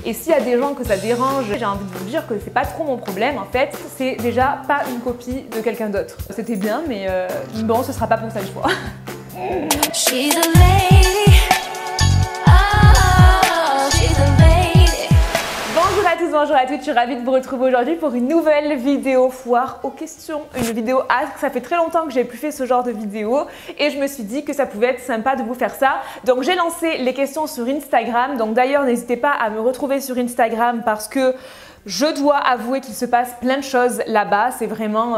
Et s'il y a des gens que ça dérange, j'ai envie de vous dire que c'est pas trop mon problème en fait. C'est déjà pas une copie de quelqu'un d'autre. C'était bien, mais bon, ce sera pas pour cette fois. She's a lady. Oh, she's a lady. Bonjour à tous, bonjour à toutes, je suis ravie de vous retrouver aujourd'hui pour une nouvelle vidéo foire aux questions. Une vidéo ask, ça fait très longtemps que j'ai plus fait ce genre de vidéo et je me suis dit que ça pouvait être sympa de vous faire ça. Donc j'ai lancé les questions sur Instagram, donc d'ailleurs n'hésitez pas à me retrouver sur Instagram parce que je dois avouer qu'il se passe plein de choses là-bas. C'est vraiment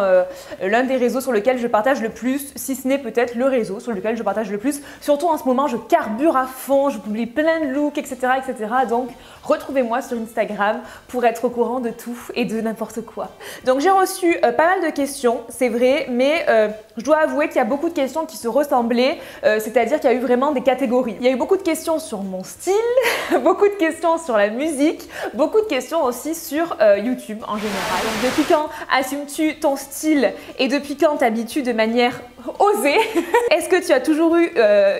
l'un des réseaux sur lesquels je partage le plus, si ce n'est peut-être le réseau sur lequel je partage le plus. Surtout en ce moment, je carbure à fond, je publie plein de looks, etc. etc. Donc retrouvez-moi sur Instagram pour être au courant de tout et de n'importe quoi. Donc j'ai reçu pas mal de questions, c'est vrai, mais je dois avouer qu'il y a beaucoup de questions qui se ressemblaient, c'est-à-dire qu'il y a eu vraiment des catégories. Il y a eu beaucoup de questions sur mon style, beaucoup de questions sur la musique, beaucoup de questions aussi sur YouTube en général. Donc, depuis quand assumes-tu ton style et depuis quand t'habilles-tu de manière osée? Est-ce que tu as toujours eu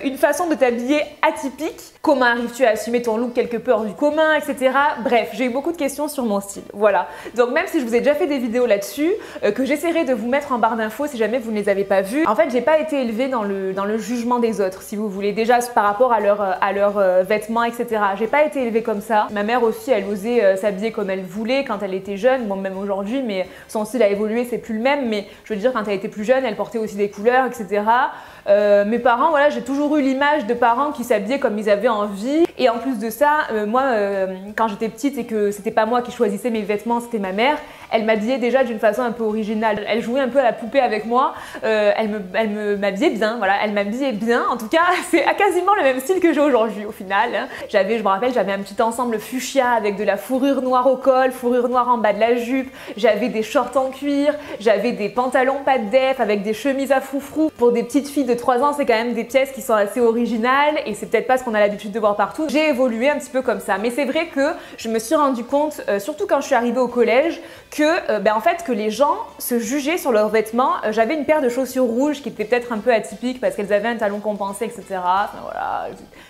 une façon de t'habiller atypique? Comment arrives-tu à assumer ton look quelque peu hors du commun, etc. Bref, j'ai eu beaucoup de questions sur mon style. Voilà. Donc même si je vous ai déjà fait des vidéos là-dessus, que j'essaierai de vous mettre en barre d'infos si jamais vous ne les avez pas vues. En fait, j'ai pas été élevée dans le jugement des autres, si vous voulez. Déjà par rapport à leurs vêtements, etc. J'ai pas été élevée comme ça. Ma mère aussi, elle osait s'habiller comme elle voulait quand elle était jeune. Bon, même aujourd'hui, mais son style a évolué, c'est plus le même. Mais je veux dire, quand elle était plus jeune, elle portait aussi des couleurs, etc. Mes parents, voilà, j'ai toujours eu l'image de parents qui s'habillaient comme ils avaient envie. Et en plus de ça, moi, quand j'étais petite et que c'était pas moi qui choisissais mes vêtements, c'était ma mère, elle m'habillait déjà d'une façon un peu originale. Elle jouait un peu à la poupée avec moi. Elle m'habillait bien, voilà, elle m'habillait bien. En tout cas, c'est quasiment le même style que j'ai aujourd'hui au final. Je me rappelle, j'avais un petit ensemble fuchsia avec de la fourrure noire au col, fourrure noire en bas de la jupe. J'avais des shorts en cuir, j'avais des pantalons pas de def avec des chemises à froufrou. Pour des petites filles de 3 ans, c'est quand même des pièces qui sont assez originales et c'est peut-être pas ce qu'on a l'habitude de voir partout. J'ai évolué un petit peu comme ça, mais c'est vrai que je me suis rendu compte, surtout quand je suis arrivée au collège, que en fait que les gens se jugeaient sur leurs vêtements. J'avais une paire de chaussures rouges qui était peut-être un peu atypique parce qu'elles avaient un talon compensé, etc. Enfin, voilà,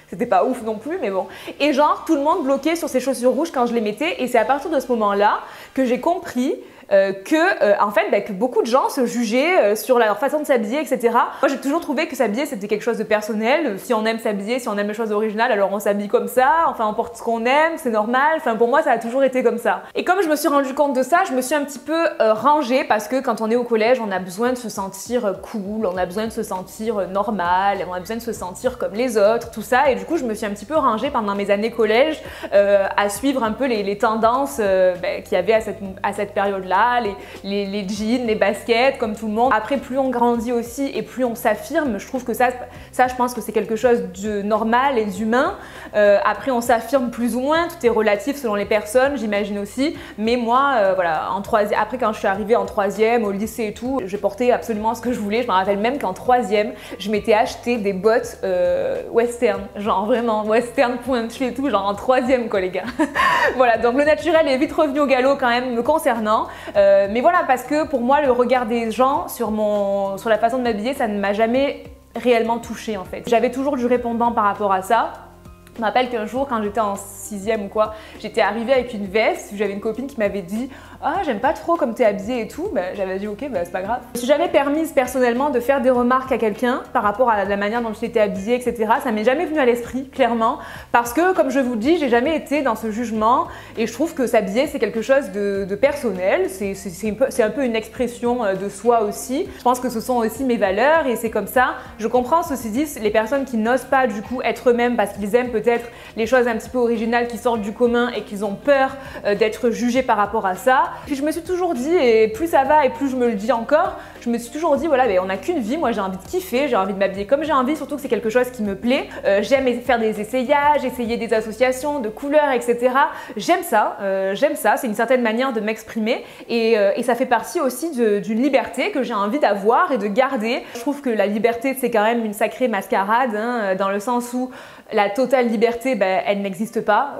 c'était pas ouf non plus, mais bon. Et genre tout le monde bloquait sur ces chaussures rouges quand je les mettais et c'est à partir de ce moment-là que j'ai compris que beaucoup de gens se jugeaient sur leur façon de s'habiller, etc. Moi, j'ai toujours trouvé que s'habiller, c'était quelque chose de personnel. Si on aime s'habiller, si on aime les choses originales, alors on s'habille comme ça. Enfin, on porte ce qu'on aime, c'est normal. Enfin, pour moi, ça a toujours été comme ça. Et comme je me suis rendu compte de ça, je me suis un petit peu rangée parce que quand on est au collège, on a besoin de se sentir cool, on a besoin de se sentir normal, on a besoin de se sentir comme les autres, tout ça. Et du coup, je me suis un petit peu rangée pendant mes années collège à suivre un peu les tendances qu'il y avait à cette période-là. Les jeans, les baskets, comme tout le monde. Après, plus on grandit aussi et plus on s'affirme, je trouve que ça je pense que c'est quelque chose de normal et d'humain. Après, on s'affirme plus ou moins, tout est relatif selon les personnes, j'imagine aussi. Mais moi, voilà, après quand je suis arrivée en 3e, au lycée et tout, je portais absolument ce que je voulais. Je me rappelle même qu'en 3e, je m'étais acheté des bottes western, genre vraiment western pointu et tout, genre en 3e quoi les gars. Voilà, donc le naturel est vite revenu au galop quand même me concernant. Mais voilà, parce que pour moi, le regard des gens sur la façon de m'habiller, ça ne m'a jamais réellement touchée en fait. J'avais toujours du répondant par rapport à ça. Je me rappelle qu'un jour, quand j'étais en 6e ou quoi, j'étais arrivée avec une veste. J'avais une copine qui m'avait dit « Ah, j'aime pas trop comme t'es habillée et tout. » J'avais dit « Ok, c'est pas grave. » Je me suis jamais permise personnellement de faire des remarques à quelqu'un par rapport à la manière dont j'étais habillée, etc. Ça m'est jamais venu à l'esprit, clairement. Parce que, comme je vous le dis, j'ai jamais été dans ce jugement et je trouve que s'habiller, c'est quelque chose de personnel. C'est un peu une expression de soi aussi. Je pense que ce sont aussi mes valeurs et c'est comme ça. Je comprends, ceci dit, les personnes qui n'osent pas du coup être eux-mêmes parce qu'ils aiment peut-être les choses un petit peu originales qui sortent du commun et qu'ils ont peur d'être jugés par rapport à ça. Puis je me suis toujours dit, et plus ça va et plus je me le dis encore, je me suis toujours dit voilà, on n'a qu'une vie, moi j'ai envie de kiffer, j'ai envie de m'habiller comme j'ai envie, surtout que c'est quelque chose qui me plaît. J'aime faire des essayages, essayer des associations de couleurs, etc. J'aime ça, c'est une certaine manière de m'exprimer et ça fait partie aussi d'une liberté que j'ai envie d'avoir et de garder. Je trouve que la liberté c'est quand même une sacrée mascarade, hein, dans le sens où la totale liberté, elle n'existe pas,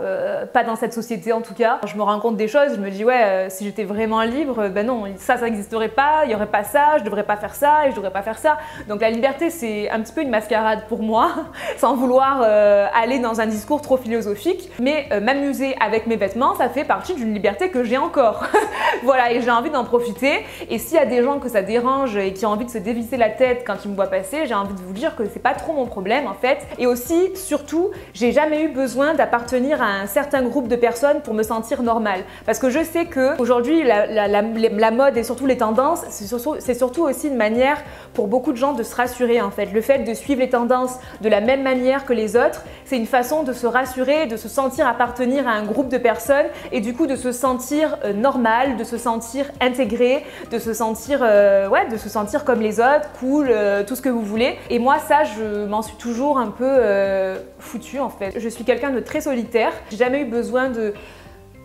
pas dans cette société en tout cas. Je me rends compte des choses, je me dis ouais, si j'étais vraiment libre, non, ça n'existerait pas, il n'y aurait pas ça, ça, je devrais pas faire ça et je devrais pas faire ça. Donc la liberté, c'est un petit peu une mascarade pour moi, sans vouloir aller dans un discours trop philosophique. Mais m'amuser avec mes vêtements, ça fait partie d'une liberté que j'ai encore. Voilà, et j'ai envie d'en profiter. Et s'il y a des gens que ça dérange et qui ont envie de se dévisser la tête quand ils me voient passer, j'ai envie de vous dire que c'est pas trop mon problème en fait. Et aussi, surtout, j'ai jamais eu besoin d'appartenir à un certain groupe de personnes pour me sentir normale. Parce que je sais qu'aujourd'hui, la mode et surtout les tendances, c'est surtout aussi une manière pour beaucoup de gens de se rassurer en fait. Le fait de suivre les tendances de la même manière que les autres, c'est une façon de se rassurer, de se sentir appartenir à un groupe de personnes et du coup de se sentir normal, de se sentir intégré, de se sentir, de se sentir comme les autres, cool, tout ce que vous voulez. Et moi ça, je m'en suis toujours un peu foutue en fait. Je suis quelqu'un de très solitaire, j'ai jamais eu besoin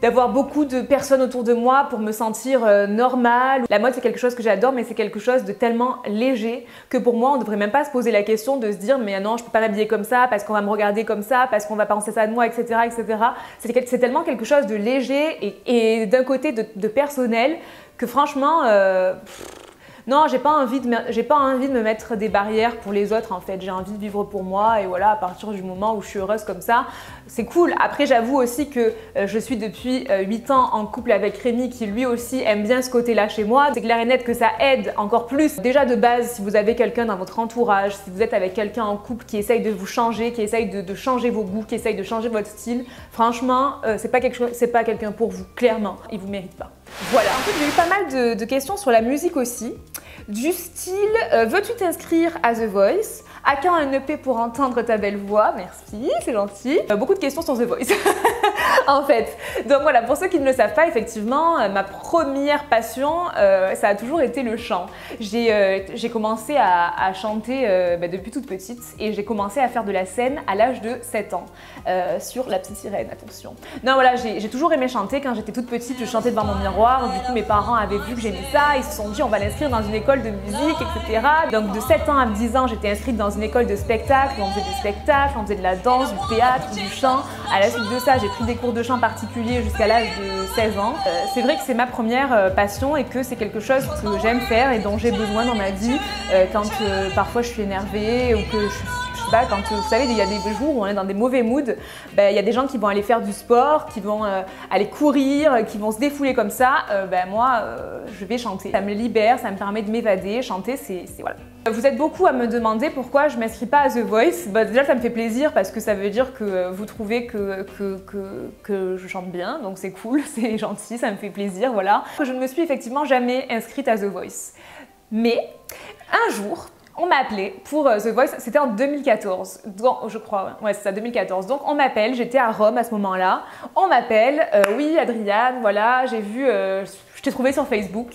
d'avoir beaucoup de personnes autour de moi pour me sentir normale. La mode c'est quelque chose que j'adore mais c'est quelque chose de tellement léger que pour moi on ne devrait même pas se poser la question de se dire mais non je peux pas m'habiller comme ça parce qu'on va me regarder comme ça, parce qu'on va penser ça de moi, etc. etc. C'est tellement quelque chose de léger et d'un côté de personnel que franchement non, j'ai pas envie de me mettre des barrières pour les autres en fait. J'ai envie de vivre pour moi et voilà, à partir du moment où je suis heureuse comme ça, c'est cool. Après, j'avoue aussi que je suis depuis 8 ans en couple avec Rémi qui lui aussi aime bien ce côté-là chez moi. C'est clair et net que ça aide encore plus. Déjà de base, si vous avez quelqu'un dans votre entourage, si vous êtes avec quelqu'un en couple qui essaye de vous changer, qui essaye de changer vos goûts, qui essaye de changer votre style, franchement, c'est pas quelqu'un pour vous, clairement. Il vous mérite pas. Voilà. En fait, j'ai eu pas mal de questions sur la musique aussi. Du style, veux-tu t'inscrire à The Voice? À quand un EP pour entendre ta belle voix? Merci, c'est gentil. Beaucoup de questions sur The Voice, en fait. Donc voilà, pour ceux qui ne le savent pas, effectivement, ma première passion, ça a toujours été le chant. J'ai commencé à chanter depuis toute petite et j'ai commencé à faire de la scène à l'âge de 7 ans, sur La Petite Sirène, attention. Non voilà, j'ai toujours aimé chanter. Quand j'étais toute petite, je chantais devant mon miroir. Du coup, mes parents avaient vu que j'aimais ça. Ils se sont dit, on va l'inscrire dans une école de musique, etc. Donc de 7 ans à 10 ans, j'étais inscrite dans une école de spectacle, on faisait des spectacles, on faisait de la danse, du théâtre, du chant. À la suite de ça, j'ai pris des cours de chant particuliers jusqu'à l'âge de 16 ans. C'est vrai que c'est ma première passion et que c'est quelque chose que j'aime faire et dont j'ai besoin dans ma vie quand parfois je suis énervée ou que je sais pas, quand vous savez, il y a des jours où on est dans des mauvais moods, il y a des gens qui vont aller faire du sport, qui vont aller courir, qui vont se défouler comme ça. Moi, je vais chanter. Ça me libère, ça me permet de m'évader. Chanter, c'est voilà. Vous êtes beaucoup à me demander pourquoi je ne m'inscris pas à The Voice. Déjà, ça me fait plaisir parce que ça veut dire que vous trouvez que je chante bien, donc c'est cool, c'est gentil, ça me fait plaisir, voilà. Je ne me suis effectivement jamais inscrite à The Voice. Mais un jour, on m'a appelé pour The Voice, c'était en 2014, je crois, ouais c'est ça, 2014. Donc on m'appelle, j'étais à Rome à ce moment-là, on m'appelle, oui Adriane, voilà, j'ai vu, je t'ai trouvé sur Facebook.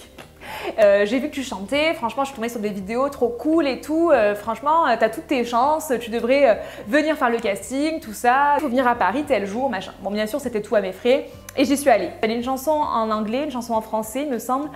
J'ai vu que tu chantais, franchement je suis tombée sur des vidéos trop cool et tout, franchement t'as toutes tes chances, tu devrais venir faire le casting, tout ça, faut venir à Paris tel jour, machin. Bon bien sûr c'était tout à mes frais et j'y suis allée. Il y avait une chanson en anglais, une chanson en français il me semble.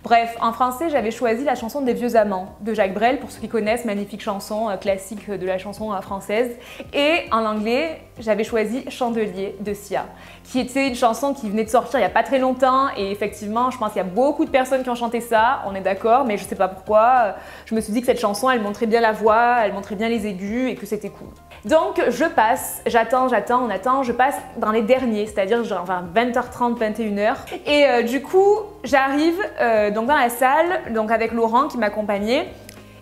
Bref, en français, j'avais choisi la chanson des Vieux Amants de Jacques Brel, pour ceux qui connaissent, magnifique chanson classique de la chanson française. Et en anglais, j'avais choisi Chandelier de Sia, qui était une chanson qui venait de sortir il n'y a pas très longtemps. Et effectivement, je pense qu'il y a beaucoup de personnes qui ont chanté ça, on est d'accord, mais je ne sais pas pourquoi. Je me suis dit que cette chanson, elle montrait bien la voix, elle montrait bien les aigus et que c'était cool. Donc je passe, j'attends, on attend, je passe dans les derniers, c'est-à-dire genre 20h30, 21h. Et du coup, j'arrive donc dans la salle, donc avec Laurent qui m'accompagnait.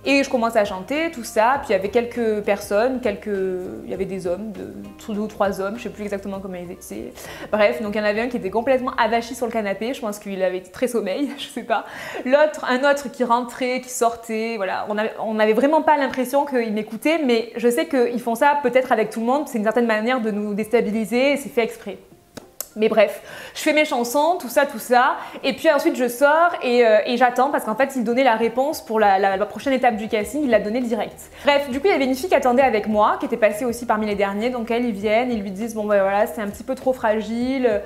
Et je commence à chanter, tout ça, puis il y avait quelques personnes, il y avait des hommes, 2 ou 3 hommes, je sais plus exactement comment ils étaient. Bref, donc il y en avait un qui était complètement avachi sur le canapé, je pense qu'il avait très sommeil, je sais pas. Un autre qui rentrait, qui sortait, voilà. On n'avait vraiment pas l'impression qu'ils m'écoutaient, mais je sais qu'ils font ça peut-être avec tout le monde, c'est une certaine manière de nous déstabiliser, et c'est fait exprès. Mais bref, je fais mes chansons, tout ça, et puis ensuite je sors et j'attends parce qu'en fait il donnait la réponse pour la prochaine étape du casting, il l'a donnée direct. Bref, du coup il y avait une fille qui attendait avec moi, qui était passée aussi parmi les derniers, donc ils viennent, ils lui disent bon ben voilà c'est un petit peu trop fragile,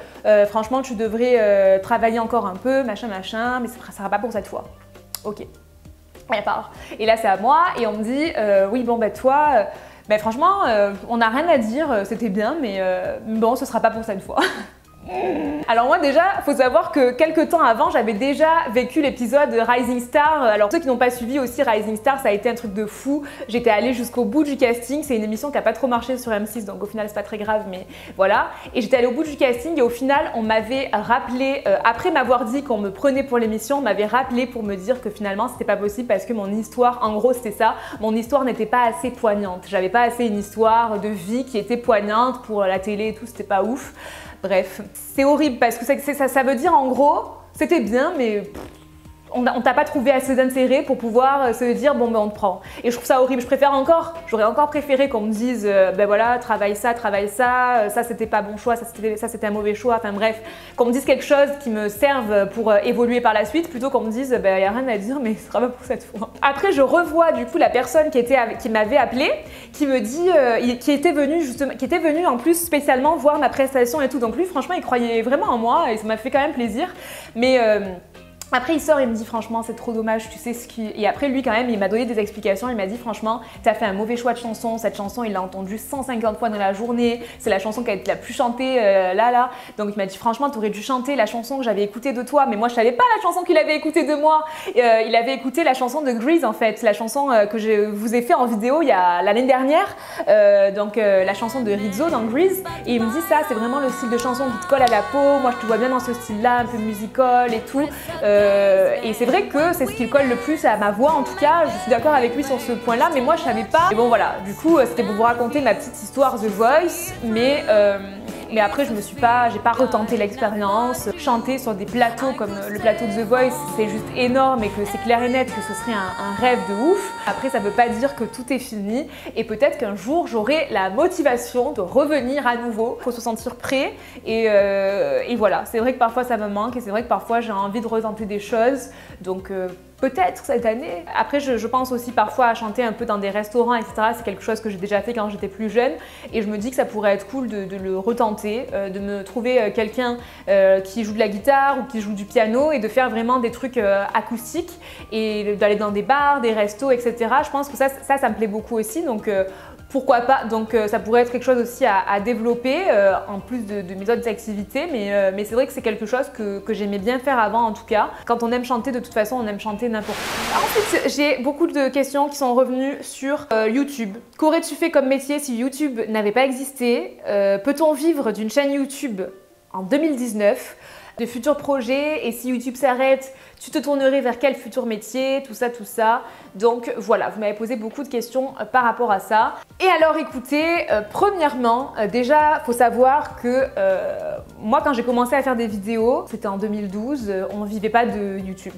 franchement tu devrais travailler encore un peu, machin, mais ça sera pas pour cette fois. Ok, elle part. Et là c'est à moi et on me dit oui bon ben toi... franchement, on n'a rien à dire, c'était bien, mais bon, ce sera pas pour cette fois. Alors moi déjà, faut savoir que quelques temps avant, j'avais déjà vécu l'épisode Rising Star. Alors ceux qui n'ont pas suivi aussi Rising Star, ça a été un truc de fou. J'étais allée jusqu'au bout du casting. C'est une émission qui a pas trop marché sur M6, donc au final c'est pas très grave, mais voilà. Et j'étais allée au bout du casting et au final, on m'avait rappelé, après m'avoir dit qu'on me prenait pour l'émission, on m'avait rappelé pour me dire que finalement c'était pas possible parce que mon histoire, en gros c'était ça, mon histoire n'était pas assez poignante. J'avais pas assez une histoire de vie qui était poignante pour la télé et tout, c'était pas ouf. Bref, c'est horrible parce que ça veut dire en gros, c'était bien mais on t'a pas trouvé assez d'intérêt pour pouvoir se dire bon ben on te prend. Et je trouve ça horrible, j'aurais encore préféré qu'on me dise ben voilà, travaille ça c'était pas bon choix, ça c'était un mauvais choix, enfin bref, qu'on me dise quelque chose qui me serve pour évoluer par la suite plutôt qu'on me dise ben y a rien à dire mais ce sera pas pour cette fois. Après je revois du coup la personne qui m'avait appelé, qui me dit, qui était venu en plus spécialement voir ma prestation et tout, donc lui franchement il croyait vraiment en moi et ça m'a fait quand même plaisir, mais après il sort et il me dit franchement c'est trop dommage, tu sais ce qui... Et après lui quand même il m'a donné des explications, il m'a dit franchement t'as fait un mauvais choix de chanson, cette chanson il l'a entendue 150 fois dans la journée, c'est la chanson qui a été la plus chantée là. Donc il m'a dit franchement t'aurais dû chanter la chanson que j'avais écoutée de toi, mais moi je savais pas la chanson qu'il avait écoutée de moi. Il avait écouté la chanson de Grease en fait, la chanson que je vous ai fait en vidéo il y a l'année dernière, la chanson de Rizzo dans Grease, et il me dit ça c'est vraiment le style de chanson qui te colle à la peau, moi je te vois bien dans ce style là, un peu musical et tout. Et c'est vrai que c'est ce qui colle le plus à ma voix en tout cas, je suis d'accord avec lui sur ce point là, mais moi je savais pas. Et bon voilà, du coup c'était pour vous raconter ma petite histoire The Voice, mais après j'ai pas retenté l'expérience. Chanter sur des plateaux comme le plateau de The Voice, c'est juste énorme et que c'est clair et net que ce serait un rêve de ouf. Après ça veut pas dire que tout est fini et peut-être qu'un jour j'aurai la motivation de revenir à nouveau. Faut se sentir prêt et voilà, c'est vrai que parfois ça me manque et c'est vrai que parfois j'ai envie de retenter des choses, donc peut-être cette année. Après je pense aussi parfois à chanter un peu dans des restaurants etc, c'est quelque chose que j'ai déjà fait quand j'étais plus jeune et je me dis que ça pourrait être cool de le retenter, de me trouver quelqu'un qui joue de la guitare ou qui joue du piano et de faire vraiment des trucs acoustiques et d'aller dans des bars, des restos etc. Je pense que ça me plaît beaucoup aussi, donc pourquoi pas, donc ça pourrait être quelque chose aussi à développer en plus de mes autres activités, mais c'est vrai que c'est quelque chose que j'aimais bien faire avant en tout cas. Quand on aime chanter, de toute façon on aime chanter n'importe où. Ensuite j'ai beaucoup de questions qui sont revenues sur YouTube. Qu'aurais-tu fait comme métier si YouTube n'avait pas existé? Peut-on vivre d'une chaîne YouTube en 2019? De futurs projets, et si YouTube s'arrête, tu te tournerais vers quel futur métier, tout ça. Donc voilà, vous m'avez posé beaucoup de questions par rapport à ça. Et alors écoutez, premièrement, déjà faut savoir que moi quand j'ai commencé à faire des vidéos, c'était en 2012, on ne vivait pas de YouTube.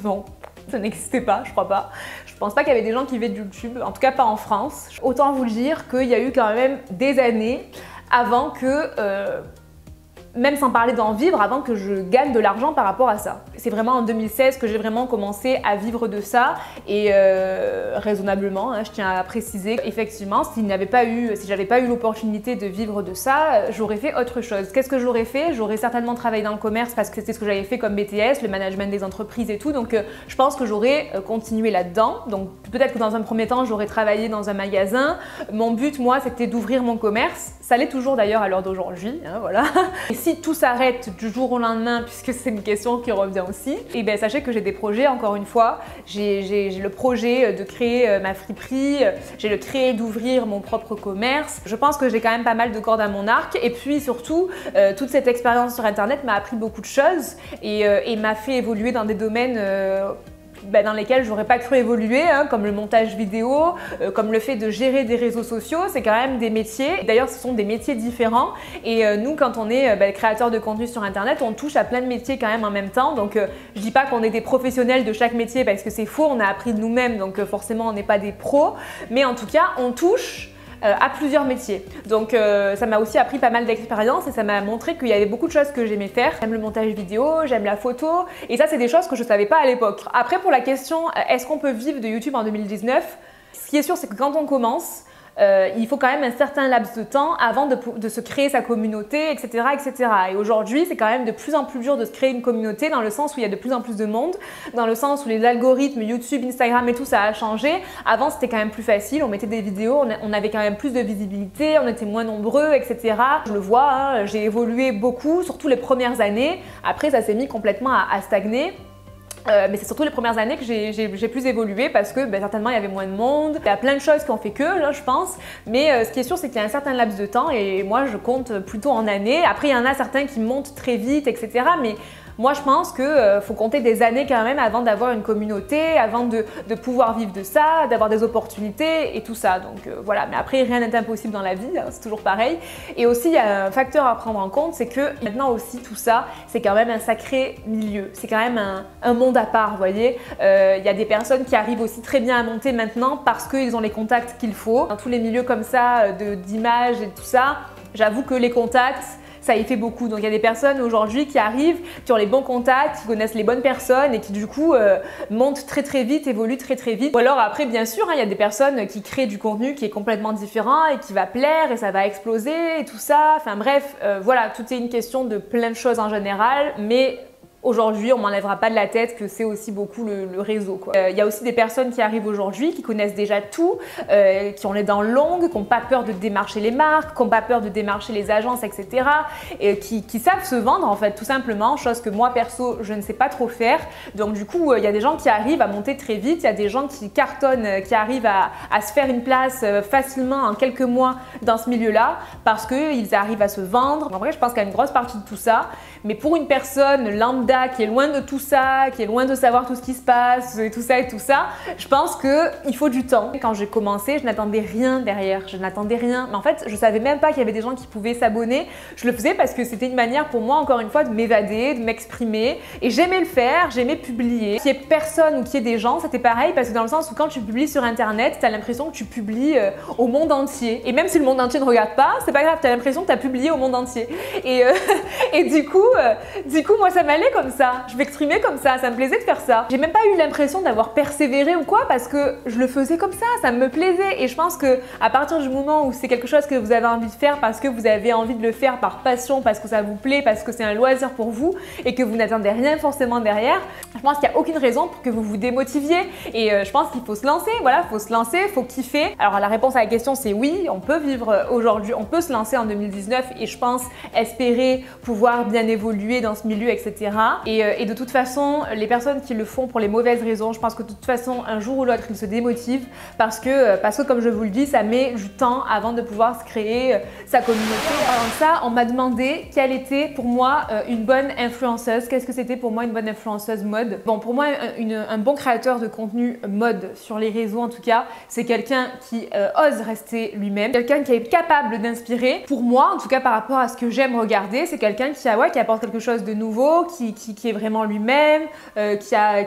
Non, ça n'existait pas, je crois pas. Je pense pas qu'il y avait des gens qui vivaient de YouTube, en tout cas pas en France. Autant vous le dire qu'il y a eu quand même des années avant que... même sans parler d'en vivre, avant que je gagne de l'argent par rapport à ça. C'est vraiment en 2016 que j'ai vraiment commencé à vivre de ça et raisonnablement, hein, je tiens à préciser. Effectivement, si j'avais pas eu l'opportunité de vivre de ça, j'aurais fait autre chose. Qu'est-ce que j'aurais fait? J'aurais certainement travaillé dans le commerce parce que c'était ce que j'avais fait comme BTS, le management des entreprises et tout, donc je pense que j'aurais continué là-dedans. Donc peut-être que dans un premier temps, j'aurais travaillé dans un magasin. Mon but, moi, c'était d'ouvrir mon commerce. Ça l'est toujours d'ailleurs à l'heure d'aujourd'hui, hein, voilà. Et si tout s'arrête du jour au lendemain, puisque c'est une question qui revient aussi, et bien sachez que j'ai des projets, encore une fois. J'ai le projet de créer ma friperie, j'ai le créé d'ouvrir mon propre commerce. Je pense que j'ai quand même pas mal de cordes à mon arc. Et puis surtout, toute cette expérience sur Internet m'a appris beaucoup de choses et m'a fait évoluer dans des domaines dans lesquels j'aurais pas cru évoluer, hein, comme le montage vidéo, comme le fait de gérer des réseaux sociaux. C'est quand même des métiers. D'ailleurs, ce sont des métiers différents. Et nous, quand on est créateur de contenu sur Internet, on touche à plein de métiers quand même en même temps. Donc, je dis pas qu'on est des professionnels de chaque métier parce que c'est faux. On a appris de nous-mêmes, donc forcément, on n'est pas des pros. Mais en tout cas, on touche à plusieurs métiers. Donc ça m'a aussi appris pas mal d'expérience et ça m'a montré qu'il y avait beaucoup de choses que j'aimais faire. J'aime le montage vidéo, j'aime la photo et ça c'est des choses que je savais pas à l'époque. Après pour la question est-ce qu'on peut vivre de YouTube en 2019, ce qui est sûr c'est que quand on commence, il faut quand même un certain laps de temps avant de se créer sa communauté, etc. etc. Et aujourd'hui, c'est quand même de plus en plus dur de se créer une communauté dans le sens où il y a de plus en plus de monde, dans le sens où les algorithmes, YouTube, Instagram et tout, ça a changé. Avant, c'était quand même plus facile, on mettait des vidéos, on avait quand même plus de visibilité, on était moins nombreux, etc. Je le vois, hein, j'ai évolué beaucoup, surtout les premières années. Après, ça s'est mis complètement à stagner. Mais c'est surtout les premières années que j'ai plus évolué parce que certainement il y avait moins de monde. Il y a plein de choses qui ont fait que, là, je pense. Mais ce qui est sûr, c'est qu'il y a un certain laps de temps et moi, je compte plutôt en années. Après, il y en a certains qui montent très vite, etc. Mais moi, je pense qu'il faut compter des années quand même avant d'avoir une communauté, avant de pouvoir vivre de ça, d'avoir des opportunités et tout ça. Donc voilà, mais après, rien n'est impossible dans la vie, hein, c'est toujours pareil. Et aussi, il y a un facteur à prendre en compte, c'est que maintenant aussi, tout ça, c'est quand même un sacré milieu. C'est quand même un monde à part, vous voyez. Il y a des personnes qui arrivent aussi très bien à monter maintenant parce qu'ils ont les contacts qu'il faut. Dans tous les milieux comme ça, d'images et tout ça, j'avoue que les contacts, ça y fait beaucoup. Donc il y a des personnes aujourd'hui qui arrivent, qui ont les bons contacts, qui connaissent les bonnes personnes et qui du coup montent très très vite, évoluent très très vite. Ou alors après bien sûr, hein, il y a des personnes qui créent du contenu qui est complètement différent et qui va plaire et ça va exploser et tout ça. Enfin bref, voilà, tout est une question de plein de choses en général, mais aujourd'hui, on m'enlèvera pas de la tête que c'est aussi beaucoup le réseau, quoi. Il y a aussi des personnes qui arrivent aujourd'hui, qui connaissent déjà tout, qui ont les dents longues, qui n'ont pas peur de démarcher les marques, qui n'ont pas peur de démarcher les agences, etc. Et qui savent se vendre en fait, tout simplement, chose que moi perso, je ne sais pas trop faire. Donc du coup, il y a des gens qui arrivent à monter très vite, il y a des gens qui cartonnent, qui arrivent à se faire une place facilement en quelques mois dans ce milieu-là, parce qu'ils arrivent à se vendre. En vrai, je pense qu'il y a une grosse partie de tout ça. Mais pour une personne lambda qui est loin de tout ça, qui est loin de savoir tout ce qui se passe et tout ça, je pense qu'il faut du temps. Quand j'ai commencé, je n'attendais rien derrière, je n'attendais rien. Mais en fait, je savais même pas qu'il y avait des gens qui pouvaient s'abonner. Je le faisais parce que c'était une manière pour moi, encore une fois, de m'évader, de m'exprimer. Et j'aimais le faire, j'aimais publier. Qu'il y ait personne ou qu'il y ait des gens, c'était pareil parce que dans le sens où quand tu publies sur Internet, tu as l'impression que tu publies au monde entier. Et même si le monde entier ne regarde pas, c'est pas grave, tu as l'impression que tu as publié au monde entier. Et du coup, moi, ça m'allait comme ça. Je m'exprimais comme ça me plaisait de faire ça. J'ai même pas eu l'impression d'avoir persévéré ou quoi parce que je le faisais comme ça me plaisait. Et je pense que à partir du moment où c'est quelque chose que vous avez envie de faire parce que vous avez envie de le faire par passion, parce que ça vous plaît, parce que c'est un loisir pour vous et que vous n'attendez rien forcément derrière, je pense qu'il n'y a aucune raison pour que vous vous démotiviez. Et je pense qu'il faut se lancer, voilà, faut se lancer, faut kiffer. Alors la réponse à la question c'est oui, on peut vivre aujourd'hui, on peut se lancer en 2019 et je pense espérer pouvoir bien évoluer dans ce milieu, etc. Et de toute façon, les personnes qui le font pour les mauvaises raisons, je pense que de toute façon, un jour ou l'autre, ils se démotivent parce que comme je vous le dis, ça met du temps avant de pouvoir se créer sa communauté. En parlant de ça, on m'a demandé quelle était pour moi une bonne influenceuse. Qu'est-ce que c'était pour moi une bonne influenceuse mode? Bon, pour moi, un bon créateur de contenu mode sur les réseaux en tout cas, c'est quelqu'un qui ose rester lui-même, quelqu'un qui est capable d'inspirer. Pour moi, en tout cas par rapport à ce que j'aime regarder, c'est quelqu'un qui apporte quelque chose de nouveau, qui est vraiment lui-même, qui a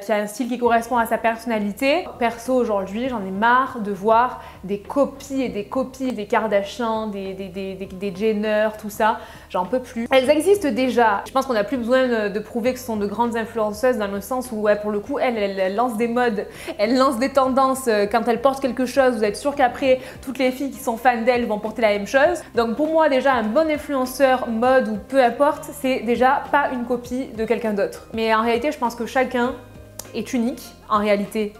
un style qui correspond à sa personnalité. Perso, aujourd'hui, j'en ai marre de voir des copies et des copies des Kardashian, des Jenner, tout ça. J'en peux plus. Elles existent déjà. Je pense qu'on n'a plus besoin de prouver que ce sont de grandes influenceuses dans le sens où, ouais, pour le coup, elles lancent des modes, elles lancent des tendances. Quand elles portent quelque chose, vous êtes sûr qu'après, toutes les filles qui sont fans d'elles vont porter la même chose. Donc pour moi, déjà, un bon influenceur mode ou peu importe, c'est déjà pas une copie de quelqu'un d'autre. Mais en réalité, je pense que chacun est unique en réalité,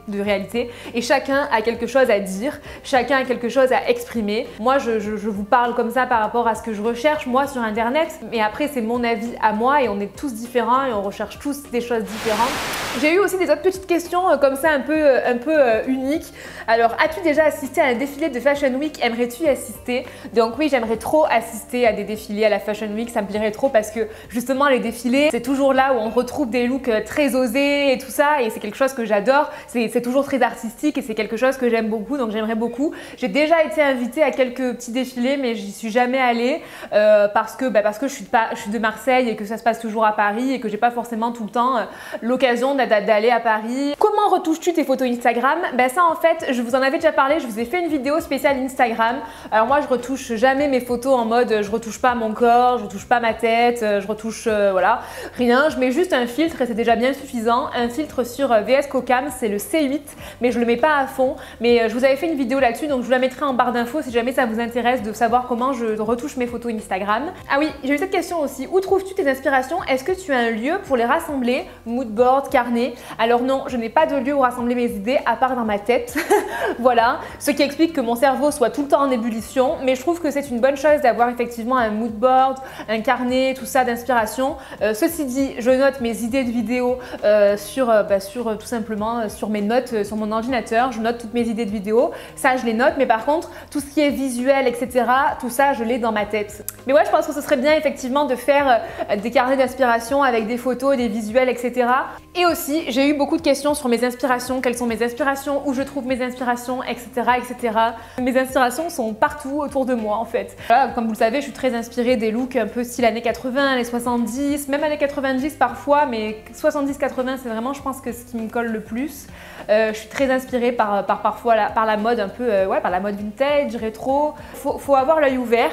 et chacun a quelque chose à dire, chacun a quelque chose à exprimer. Moi, je vous parle comme ça par rapport à ce que je recherche, moi, sur Internet, mais après, c'est mon avis à moi et on est tous différents et on recherche tous des choses différentes. J'ai eu aussi des autres petites questions comme ça, un peu uniques. Alors, as-tu déjà assisté à un défilé de Fashion Week? Aimerais-tu y assister? Donc oui, j'aimerais trop assister à des défilés à la Fashion Week, ça me plairait trop parce que justement, les défilés, c'est toujours là où on retrouve des looks très osés et tout ça, et c'est quelque chose que j'adore. C'est toujours très artistique et c'est quelque chose que j'aime beaucoup, donc j'aimerais beaucoup. J'ai déjà été invitée à quelques petits défilés, mais j'y suis jamais allée parce que je suis de Marseille et que ça se passe toujours à Paris et que j'ai pas forcément tout le temps l'occasion d'aller à Paris. Comment retouches-tu tes photos Instagram? Ça en fait, je vous en avais déjà parlé, je vous ai fait une vidéo spéciale Instagram. Alors moi je retouche jamais mes photos en mode je retouche pas mon corps, je retouche pas ma tête, je retouche voilà, rien. Je mets juste un filtre et c'est déjà bien suffisant. Un filtre sur VS Copy webcam, c'est le C8, mais je le mets pas à fond. Mais je vous avais fait une vidéo là-dessus, donc je vous la mettrai en barre d'infos si jamais ça vous intéresse de savoir comment je retouche mes photos Instagram. Ah oui, j'ai eu cette question aussi. Où trouves-tu tes inspirations? Est-ce que tu as un lieu pour les rassembler? Moodboard, carnet? Alors non, je n'ai pas de lieu où rassembler mes idées à part dans ma tête. Voilà, ce qui explique que mon cerveau soit tout le temps en ébullition, mais je trouve que c'est une bonne chose d'avoir effectivement un moodboard, un carnet, tout ça d'inspiration. Ceci dit, je note mes idées de vidéos tout simplement sur mes notes sur mon ordinateur. Je note toutes mes idées de vidéos, ça je les note, mais par contre tout ce qui est visuel, etc., tout ça je l'ai dans ma tête. Mais ouais, je pense que ce serait bien effectivement de faire des carnets d'inspiration avec des photos, des visuels, etc. Et aussi, j'ai eu beaucoup de questions sur mes inspirations, quelles sont mes inspirations, où je trouve mes inspirations, etc., etc. Mes inspirations sont partout autour de moi en fait. Voilà, comme vous le savez, je suis très inspirée des looks un peu style années 80, années 70, même années 90 parfois, mais 70-80 c'est vraiment je pense que ce qui me colle le plus. Je suis très inspirée par la mode un peu, par la mode vintage, rétro. Faut avoir l'œil ouvert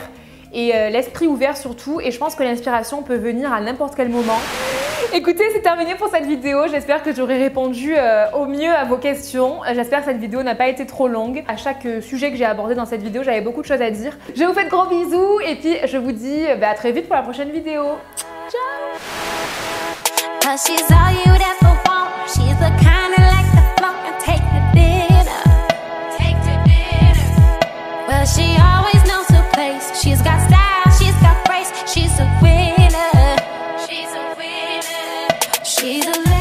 et l'esprit ouvert surtout, et je pense que l'inspiration peut venir à n'importe quel moment. Écoutez, c'est terminé pour cette vidéo, j'espère que j'aurai répondu au mieux à vos questions. J'espère que cette vidéo n'a pas été trop longue. À chaque sujet que j'ai abordé dans cette vidéo, j'avais beaucoup de choses à dire. Je vous fais de gros bisous et puis je vous dis à très vite pour la prochaine vidéo. Ciao! She always knows her place. She's got style, she's got grace. She's a winner. She's a winner. She's a